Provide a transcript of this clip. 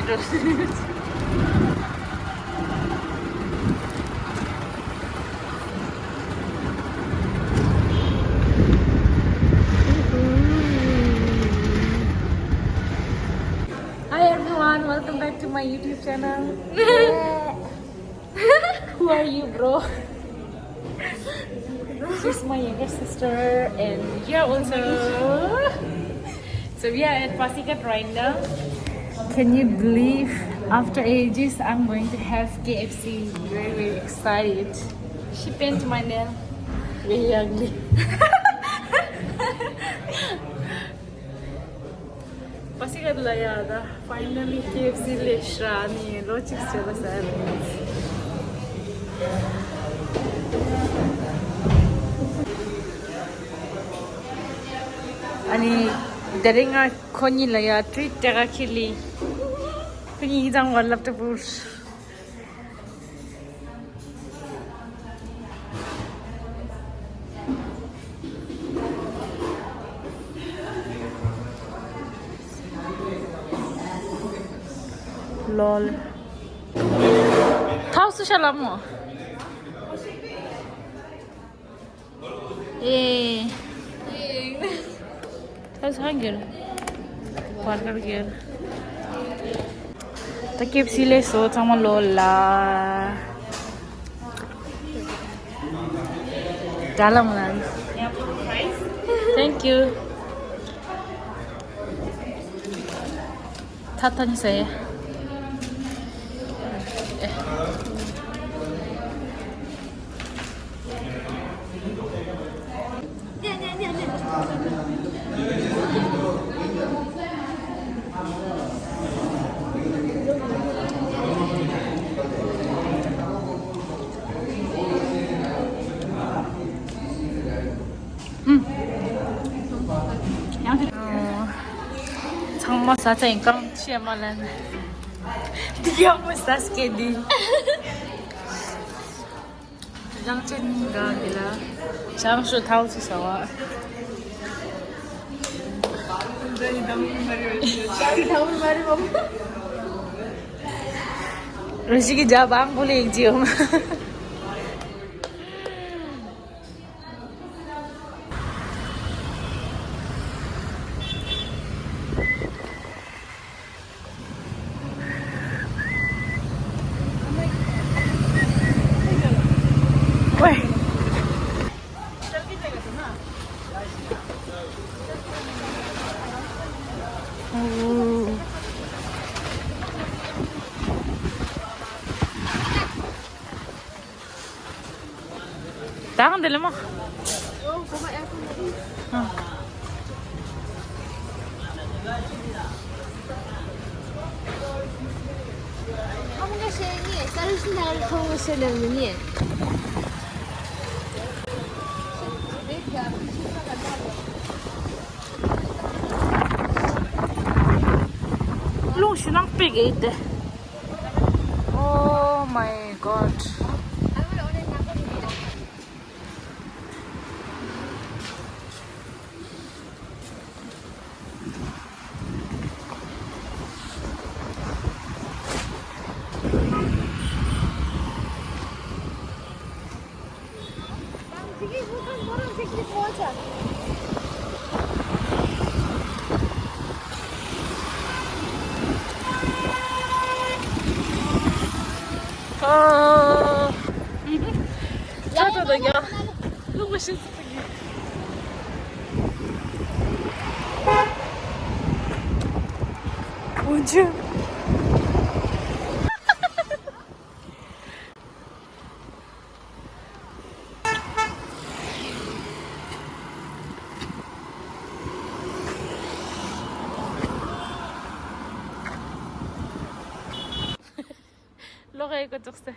Hi everyone, welcome back to my YouTube channel. Who are you, bro? She's my younger sister, and you're also. So we are at Pasighat right now. Can you believe? After ages, I'm going to have KFC. Very, very excited. She painted my nail. Very ugly. Pasighat la yada. Finally, KFC le shrani. Lo chicks chela sa. Ani dari nga konyi la ya treat tega kili. Konyi idang walap te pur. Lol. Tahu su shalam mo? How's hunger? Partner girl. The KFC le so sama lola. Dalam lan. Thank you. Tatan saya. Sama saja yang kang ciamalan. Dia mustas kedi. Yang cenga gila. Jangan su tahu sih sawa. Dari tahun baru mama. Rezeki jabang boleh cium. Tangan dali mo. 한국의 시행이 쌀을 신나를 통해 쓰려면 Long sinang pigate. Oh my god. Tata ya. Lu masih pergi. Ujung. Lo kayak kocok sih.